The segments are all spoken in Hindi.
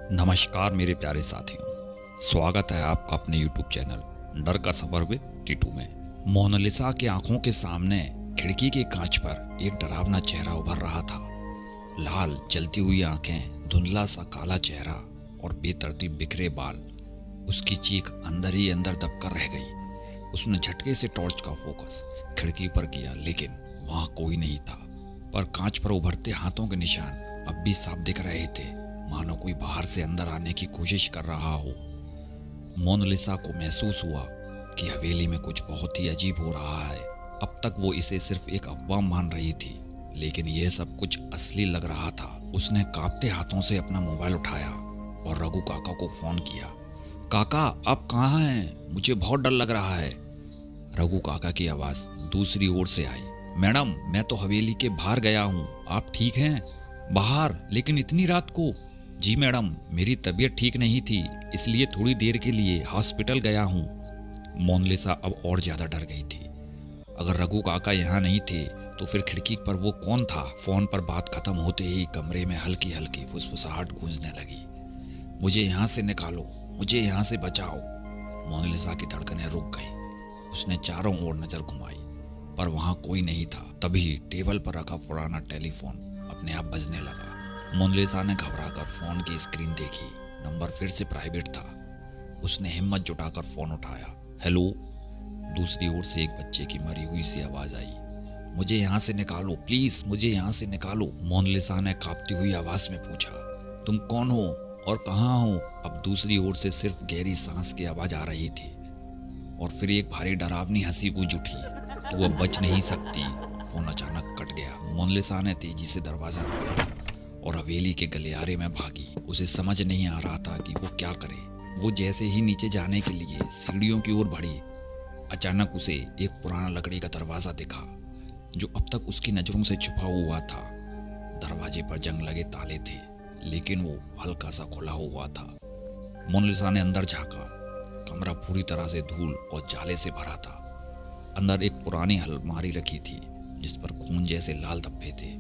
नमस्कार मेरे प्यारे साथियों, स्वागत है आपका अपने YouTube चैनल डर का सफर विद टीटू में। मोनालिसा की आंखों के सामने खिड़की के कांच पर एक डरावना चेहरा उभर रहा था। लाल जलती हुई आंखें, धुंधला सा काला चेहरा और बेतरतीब बिखरे बाल। उसकी चीख अंदर ही अंदर दबकर रह गई। उसने झटके से टॉर्च का फोकस खिड़की पर किया, लेकिन वहां कोई नहीं था। पर कांच पर उभरते हाथों के निशान अब भी साफ दिख रहे थे, मानो कोई बाहर से अंदर आने की कोशिश कर रहा हो। मोनालिसा को महसूस हुआ कि हवेली में कुछ बहुत ही अजीब हो रहा है। अब तक वो इसे सिर्फ एक अफवाह मान रही थी, लेकिन यह सब कुछ असली लग रहा था। उसने कांपते हाथों से अपना मोबाइल उठाया और रघु काका को फोन किया। काका, आप कहाँ हैं? मुझे बहुत डर लग रहा है। रघु काका की आवाज दूसरी ओर से आई। मैडम, मैं तो हवेली के बाहर गया हूँ, आप ठीक हैं? बाहर? लेकिन इतनी रात को? जी मैडम, मेरी तबीयत ठीक नहीं थी, इसलिए थोड़ी देर के लिए हॉस्पिटल गया हूँ। मोनालिसा अब और ज्यादा डर गई थी। अगर रघु काका यहाँ नहीं थे तो फिर खिड़की पर वो कौन था? फोन पर बात खत्म होते ही कमरे में हल्की हल्की फुसफुसाहट गूंजने लगी। मुझे यहाँ से निकालो, मुझे यहाँ से बचाओ। मोनालिसा की धड़कनें रुक गईं। उसने चारों ओर नजर घुमाई, पर वहां कोई नहीं था। तभी टेबल पर रखा पुराना टेलीफोन अपने आप बजने लगा। मोनालिसा ने घबराकर फोन की स्क्रीन देखी। नंबर फिर से प्राइवेट था। उसने हिम्मत जुटाकर फोन उठाया। हेलो। दूसरी ओर से एक बच्चे की मरी हुई सी आवाज आई। मुझे यहाँ से निकालो, प्लीज मुझे यहाँ से निकालो। मोनालिसा ने कांपती हुई आवाज में पूछा, तुम कौन हो और कहाँ हो? अब दूसरी ओर से सिर्फ गहरी सांस की आवाज आ रही थी और फिर एक भारी डरावनी हंसी गूंज उठी। तू अब बच नहीं सकती। फोन अचानक कट गया। मोनालिसा ने तेजी से दरवाजा खोला और हवेली के गलियारे में भागी। उसे समझ नहीं आ रहा था कि वो क्या करे। वो जैसे ही नीचे जाने के लिए सीढ़ियों की ओर बढ़ी, अचानक उसे एक पुराना लकड़ी का दरवाजा दिखा जो अब तक उसकी नजरों से छुपा हुआ था। दरवाजे पर जंग लगे ताले थे, लेकिन वो हल्का सा खुला हुआ था। मोनालिसा ने अंदर झांका। कमरा पूरी तरह से धूल और जाले से भरा था। अंदर एक पुरानी अलमारी रखी थी जिस पर खून जैसे लाल धब्बे थे।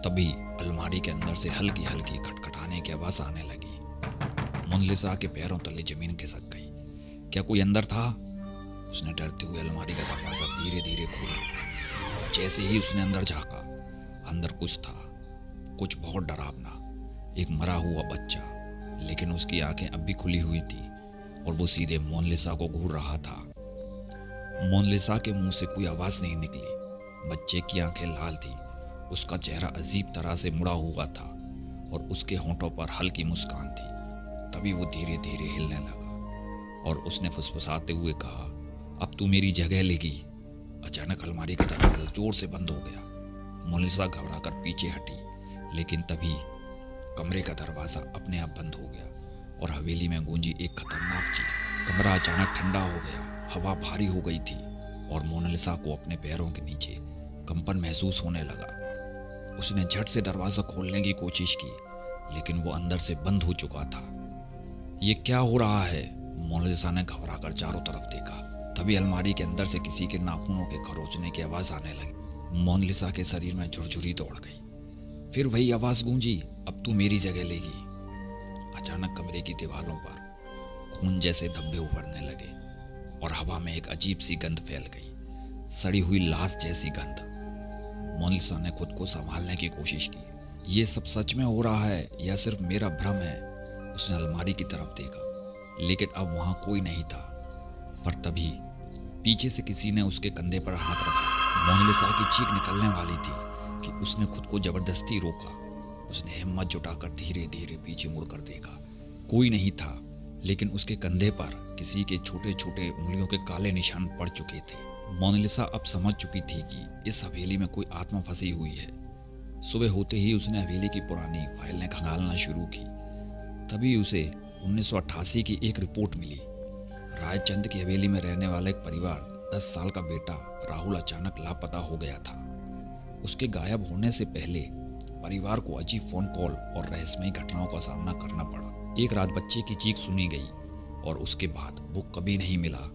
तभी अलमारी के अंदर से हल्की हल्की खटखटाने की आवाज आने लगी। मोनालिसा के पैरों तले जमीन खिसक गई। क्या कोई अंदर था? उसने डरते हुए अलमारी का दरवाजा धीरे धीरे खोला। जैसे ही उसने अंदर झांका, अंदर कुछ था, कुछ बहुत डरावना। एक मरा हुआ बच्चा, लेकिन उसकी आंखें अब भी खुली हुई थी और वो सीधे मोनालिसा को घूर रहा था। मोनालिसा के मुंह से कोई आवाज नहीं निकली। बच्चे की आंखें लाल थी, उसका चेहरा अजीब तरह से मुड़ा हुआ था और उसके होंठों पर हल्की मुस्कान थी। तभी वो धीरे धीरे हिलने लगा और उसने फुसफुसाते हुए कहा, अब तू मेरी जगह लेगी। अचानक अलमारी का दरवाजा जोर से बंद हो गया। मोनालिसा घबराकर पीछे हटी, लेकिन तभी कमरे का दरवाजा अपने आप बंद हो गया और हवेली में गूंजी एक खतरनाक चीख। कमरा अचानक ठंडा हो गया, हवा भारी हो गई थी और मोनालिसा को अपने पैरों के नीचे कंपन महसूस होने लगा। उसने झट से दरवाजा खोलने की कोशिश की, लेकिन वो अंदर से बंद हो चुका था। ये क्या हो रहा है? मोनालिसा ने घबराकर चारों तरफ देखा। तभी अलमारी के अंदर से किसी के नाखूनों के खरोंचने की आवाज आने लगी। मोनालिसा के शरीर में झुरझुरी दौड़ गई। फिर वही आवाज गूंजी, अब तू मेरी जगह लेगी। अचानक कमरे की दीवारों पर खून जैसे धब्बे उभरने लगे और हवा में एक अजीब सी गंध फैल गई, सड़ी हुई लाश जैसी गंध। मोनालिसा ने खुद को संभालने की कोशिश की। ये सब सच में हो रहा है या सिर्फ मेरा भ्रम है? उसने अलमारी की तरफ देखा, लेकिन अब वहां कोई नहीं था। पर तभी पीछे से किसी ने उसके कंधे पर हाथ रखा। मोनालिसा की चीख निकलने वाली थी कि उसने खुद को जबरदस्ती रोका। उसने हिम्मत जुटाकर धीरे धीरे पीछे मुड़कर देखा। कोई नहीं था, लेकिन उसके कंधे पर किसी के छोटे छोटे उंगलियों के काले निशान पड़ चुके थे। मोनालिसा अब समझ चुकी थी कि इस हवेली में कोई आत्मा फंसी हुई है। सुबह होते ही उसने हवेली की पुरानी फाइलें खंगालना शुरू की। तभी उसे 1988 की एक रिपोर्ट मिली। रायचंद की हवेली में रहने वाला एक परिवार 10 साल का बेटा राहुल अचानक लापता हो गया था। उसके गायब होने से पहले परिवार को अजीब फोन कॉल और रहस्यमयी घटनाओं का सामना करना पड़ा। एक रात बच्चे की चीख सुनी गई और उसके बाद वो कभी नहीं मिला।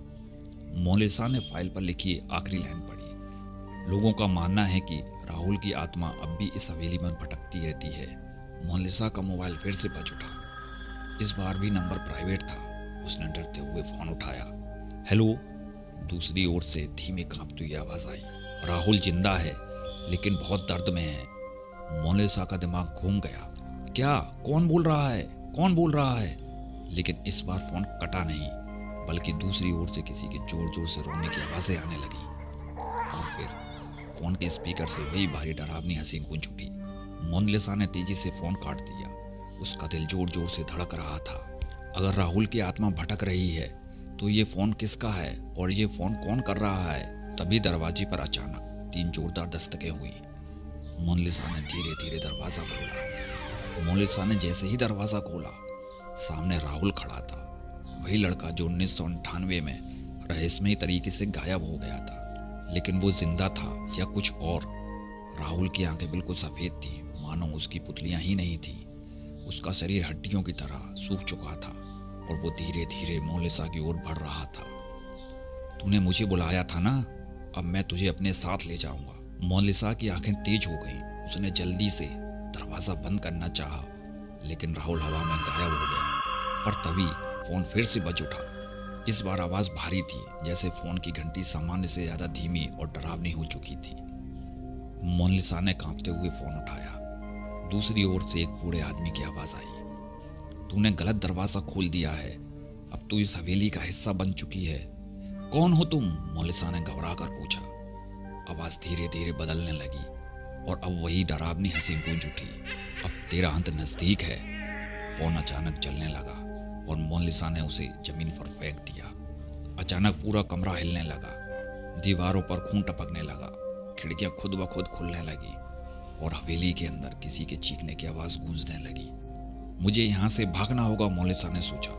मोनालिसा ने फाइल पर लिखी आखिरी लाइन पढ़ी। लोगों का मानना है कि राहुल की आत्मा अब भी इस हवेली में भटकती रहती है। मोनालिसा का मोबाइल फिर से बज उठा। इस बार भी नंबर प्राइवेट था। उसने डरते हुए फोन उठाया। हेलो। दूसरी ओर से धीमी कांपती हुई आवाज आई। राहुल जिंदा है लेकिन बहुत दर्द में है। मोनालिसा का दिमाग घूम गया। क्या? कौन बोल रहा है? कौन बोल रहा है? लेकिन इस बार फोन कटा नहीं, बल्कि दूसरी ओर से किसी के जोर जोर से रोने की आवाजें आने लगी। और फिर फोन के स्पीकर से वही भारी डरावनी हंसी गूंज उठी। मोनालिसा ने तेजी से फोन काट दिया। उसका दिल जोर जोर से धड़क रहा था। अगर राहुल की आत्मा भटक रही है तो ये फोन किसका है और ये फोन कौन कर रहा है? तभी दरवाजे पर अचानक 3 जोरदार दस्तकें हुई। मोनालिसा ने धीरे धीरे दरवाजा खोला। मोनालिसा ने जैसे ही दरवाजा खोला, सामने राहुल खड़ा था। वही लड़का जो 1998 में रहस्यमयी तरीके से गायब हो गया था। लेकिन वो जिंदा था या कुछ और? राहुल की आंखें बिल्कुल सफेद थी, मानो उसकी पुतलियां ही नहीं थी। उसका शरीर हड्डियों की तरह सूख चुका था और वो धीरे धीरे मोनालिसा की ओर बढ़ रहा था। तूने मुझे बुलाया था ना, अब मैं तुझे अपने साथ ले जाऊंगा। मोनालिसा की आंखें तेज हो गईं। उसने जल्दी से दरवाजा बंद करना चाहा, लेकिन राहुल हवा में गायब हो गया। पर तभी फोन फिर से बज उठा। इस बार आवाज भारी थी, जैसे फोन की घंटी सामान्य से ज्यादा धीमी और डरावनी हो चुकी थी। मोनालिसा ने कांपते हुए फोन उठाया। दूसरी ओर से एक बूढ़े आदमी की आवाज आई। तूने गलत दरवाजा खोल दिया है, अब तू इस हवेली का हिस्सा बन चुकी है। कौन हो तुम? मोनालिसा ने घबरा कर पूछा। आवाज धीरे धीरे बदलने लगी और अब वही डरावनी हंसी गूंज उठी। अब तेरा अंत नजदीक है। फोन अचानक जलने लगा और मोनालिसा ने उसे जमीन पर फेंक दिया। अचानक पूरा कमरा हिलने लगा। दीवारों पर खून टपकने लगा। खिड़कियां खुद ब खुद खुलने लगी और हवेली के अंदर किसी के चीखने की आवाज गूंजने लगी। मुझे यहाँ से भागना होगा, मोनालिसा ने सोचा।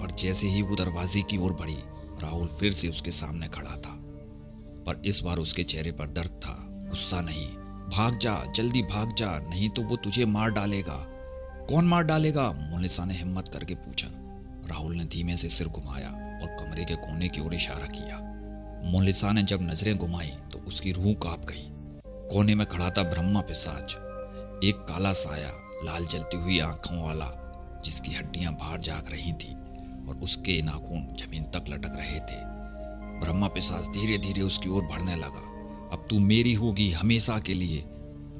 पर जैसे ही वो दरवाजे की ओर बढ़ी, राहुल फिर से उसके सामने खड़ा था। पर इस बार उसके चेहरे पर दर्द था, गुस्सा नहीं। भाग जा, जल्दी भाग जा, नहीं तो वो तुझे मार डालेगा। कौन मार डालेगा? मोनालिसा ने हिम्मत करके पूछा। राहुल ने धीमे से सिर घुमाया और कमरे के कोने की ओर इशारा किया। मोनालिसा ने जब नजरें घुमाई तो उसकी रूह कांप गई। कोने में खड़ा था ब्रह्मा पिशाच, एक काला साया, लाल जलती हुई आंखों वाला, जिसकी हड्डियां बाहर झांक रही थी और उसके नाखून जमीन तक लटक रहे थे। ब्रह्मा पिशाच धीरे धीरे उसकी ओर बढ़ने लगा। अब तू मेरी होगी हमेशा के लिए।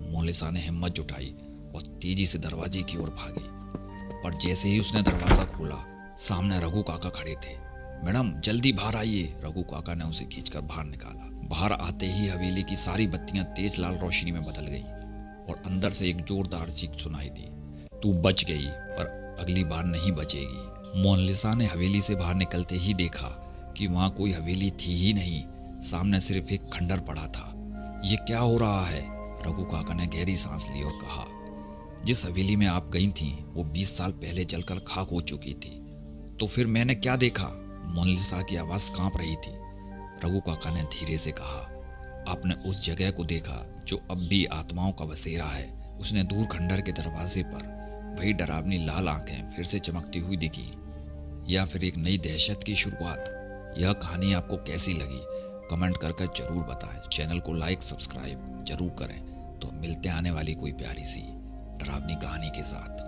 मोनालिसा ने हिम्मत जुटाई और तेजी से दरवाजे की ओर भागी। पर जैसे ही उसने दरवाजा खोला, सामने रघु काका खड़े थे। मैडम जल्दी बाहर आइए। रघु काका ने उसे खींचकर बाहर निकाला। बाहर आते ही हवेली की सारी बत्तियां तेज लाल रोशनी में बदल गई और अंदर से एक जोरदार चीख सुनाई दी। तू बच गई, पर अगली बार नहीं बचेगी। मोनालिसा ने हवेली से बाहर निकलते ही देखा कि वहां कोई हवेली थी ही नहीं। सामने सिर्फ एक खंडर पड़ा था। ये क्या हो रहा है? रघु काका ने गहरी सांस ली और कहा, जिस हवेली में आप गई थी वो 20 साल पहले जलकर खाक हो चुकी थी। तो फिर मैंने क्या देखा? मोनालिसा की आवाज कांप रही थी। रघु काका ने धीरे से कहा, आपने उस जगह को देखा जो अब भी आत्माओं का बसेरा है। उसने दूर खंडर के दरवाजे पर वही डरावनी लाल आंखें फिर से चमकती हुई दिखी। या फिर एक नई दहशत की शुरुआत? यह कहानी आपको कैसी लगी कमेंट करके जरूर बताएं। चैनल को लाइक सब्सक्राइब जरूर करें। तो मिलते आने वाली कोई प्यारी सी डरावनी कहानी के साथ।